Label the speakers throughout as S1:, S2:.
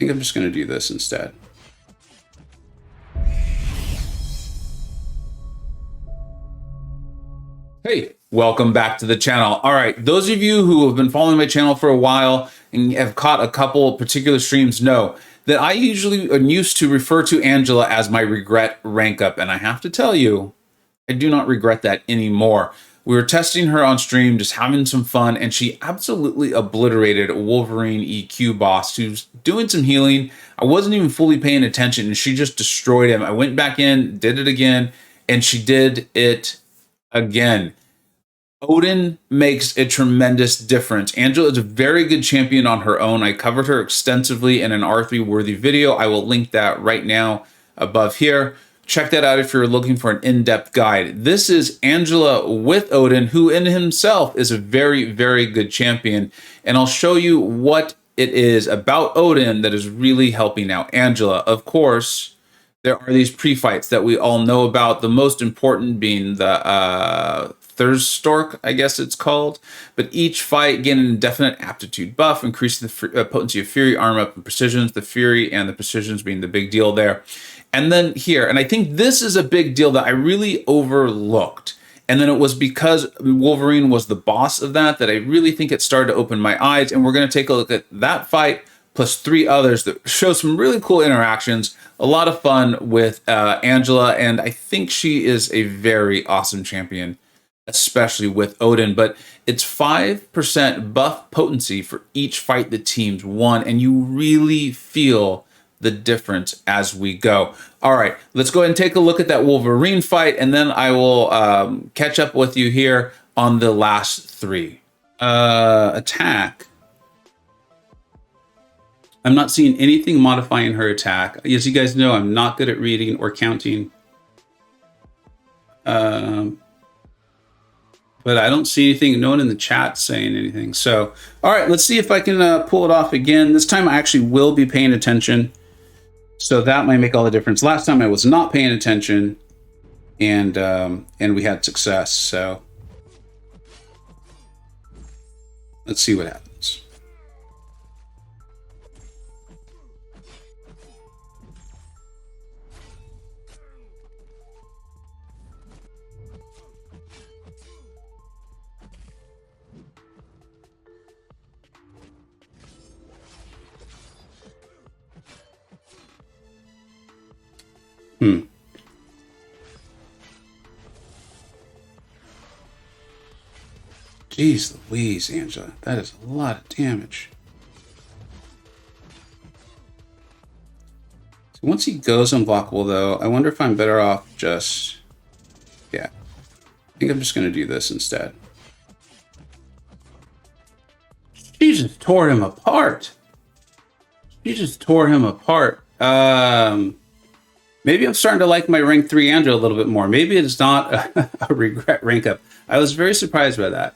S1: think I'm just going to do this instead. Hey, welcome back to the channel. All right, those of you who have been following my channel for a while and have caught a couple particular streams know that I usually am used to refer to Angela as my regret rank up, and I have to tell you, I do not regret that anymore. We were testing her on stream, just having some fun, and she absolutely obliterated a Wolverine EQ boss who's doing some healing. I wasn't even fully paying attention, and she just destroyed him. I went back in, did it again, and she did it again. Odin makes a tremendous difference. Angela is a very good champion on her own. I covered her extensively in an R3 worthy video. I will link that right now above here. Check that out if you're looking for an in-depth guide. This is Angela with Odin, who in himself is a very, very good champion. And I'll show you what it is about Odin that is really helping out Angela. Of course, there are these pre-fights that we all know about, the most important being the Thurstork, I guess it's called. But each fight gain an indefinite aptitude buff, increasing the potency of Fury, arm up, and precisions. The Fury and the precisions being the big deal there. And then here, and I think this is a big deal that I really overlooked. And then it was because Wolverine was the boss of that I really think it started to open my eyes. And we're going to take a look at that fight plus 3 others that show some really cool interactions. A lot of fun with Angela, and I think she is a very awesome champion, especially with Odin. But it's 5% buff potency for each fight the teams won, and you really feel the difference as we go. All right, let's go ahead and take a look at that Wolverine fight, and then I will catch up with you here on the last 3. Attack. I'm not seeing anything modifying her attack. As you guys know, I'm not good at reading or counting. But I don't see anything, no one in the chat saying anything. So, all right, let's see if I can pull it off again. This time I actually will be paying attention. So that might make all the difference. Last time I was not paying attention, and we had success. So let's see what happens. Jeez Louise, Angela. That is a lot of damage. So once he goes unblockable, though, I wonder if I'm better off just... Yeah. I think I'm just going to do this instead. She just tore him apart. She just tore him apart. Maybe I'm starting to like my rank 3 Angela a little bit more. Maybe it's not a regret rank up. I was very surprised by that.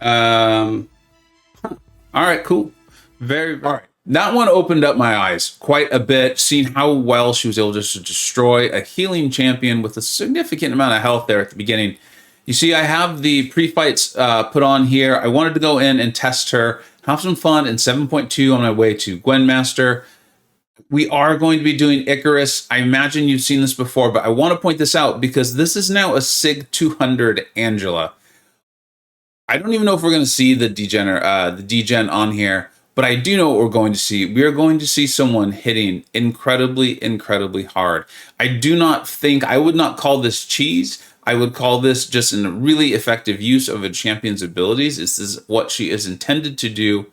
S1: All right, cool. All right. That one opened up my eyes quite a bit, seeing how well she was able just to destroy a healing champion with a significant amount of health there at the beginning. You see, I have the pre-fights put on here. I wanted to go in and test her, have some fun in 7.2 on my way to Gwynmaster. We are going to be doing Icarus. I imagine you've seen this before, but I want to point this out because this is now a SIG 200 Angela. I don't even know if we're going to see the degen on here, but I do know what we're going to see. We are going to see someone hitting incredibly, incredibly hard. I would not call this cheese. I would call this just a really effective use of a champion's abilities. This is what she is intended to do.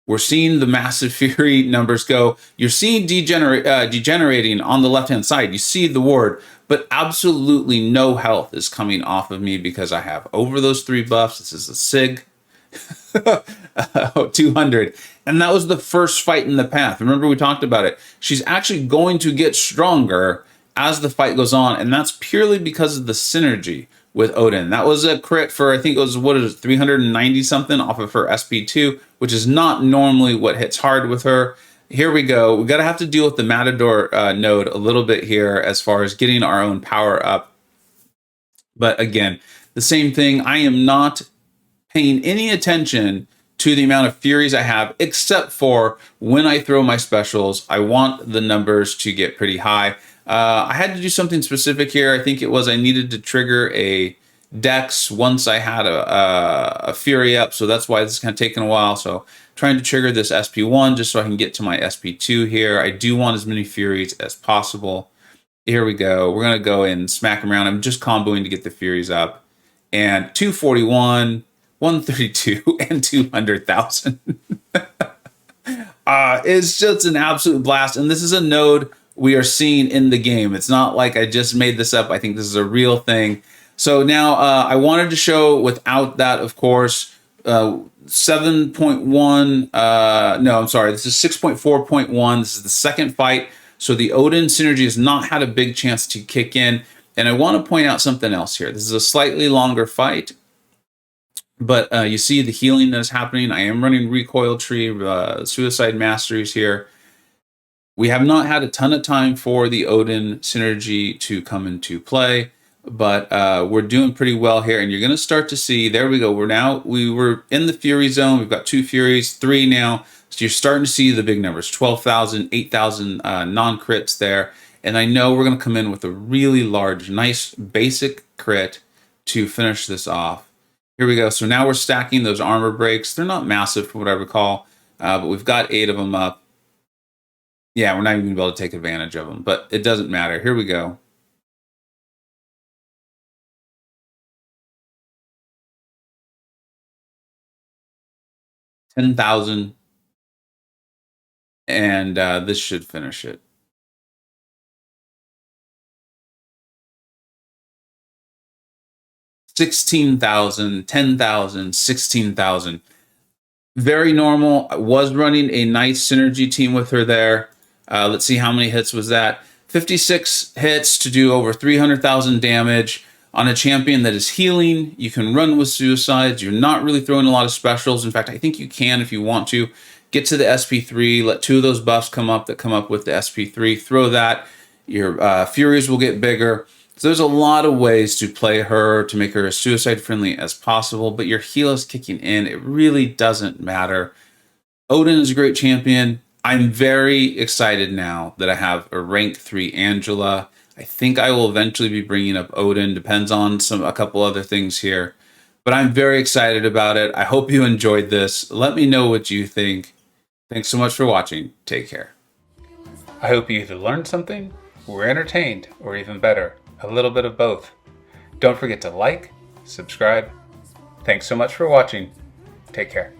S1: We're seeing the massive Fury numbers go. You're seeing degenerating on the left-hand side. You see the ward, but absolutely no health is coming off of me because I have over those 3 buffs. This is a SIG 200. And that was the first fight in the path. Remember, we talked about it. She's actually going to get stronger as the fight goes on, and that's purely because of the synergy with Odin. That was a crit for, I think it was, 390 something off of her SP2, which is not normally what hits hard with her. Here we go. We gotta have to deal with the Matador node a little bit here as far as getting our own power up. But again, the same thing. I am not paying any attention to the amount of Furies I have, except for when I throw my specials, I want the numbers to get pretty high. I had to do something specific here. I think it was I needed to trigger a Dex once I had a Fury up, so that's why this is kind of taking a while. So trying to trigger this SP1 just so I can get to my SP2 here. I do want as many Furies as possible. Here we go. We're going to go and smack them around. I'm just comboing to get the Furies up. And 241, 132, and 200,000. It's just an absolute blast. And this is a node we are seeing in the game. It's not like I just made this up. I think this is a real thing. So now I wanted to show without that, of course, 7.1. No, I'm sorry. This is 6.4.1. This is the second fight. So the Odin synergy has not had a big chance to kick in. And I want to point out something else here. This is a slightly longer fight. But you see the healing that is happening. I am running Recoil Tree, Suicide Masteries here. We have not had a ton of time for the Odin synergy to come into play. But we're doing pretty well here, and you're going to start to see, there we go, we were in the Fury zone, we've got 2 Furies, 3 now, so you're starting to see the big numbers, 12,000, 8,000 non-crits there, and I know we're going to come in with a really large, nice basic crit to finish this off. Here we go, so now we're stacking those armor breaks. They're not massive from what I recall, but we've got 8 of them up. Yeah, we're not even going to be able to take advantage of them, but it doesn't matter. Here we go. $10,000, and this should finish it. 16,000, 10,000, 16,000. Very normal. I was running a nice synergy team with her there. Let's see how many hits was that. 56 hits to do over 300,000 damage on a champion that is healing. You can run with suicides. You're not really throwing a lot of specials. In fact, I think you can if you want to. Get to the SP3, let 2 of those buffs come up that come up with the SP3, throw that. Your Furies will get bigger. So there's a lot of ways to play her to make her as suicide friendly as possible, but your heal is kicking in. It really doesn't matter. Odin is a great champion. I'm very excited now that I have a rank 3 Angela. I think I will eventually be bringing up Odin. Depends on a couple other things here. But I'm very excited about it. I hope you enjoyed this. Let me know what you think. Thanks so much for watching. Take care. I hope you either learned something, were entertained, or even better, a little bit of both. Don't forget to like, subscribe. Thanks so much for watching. Take care.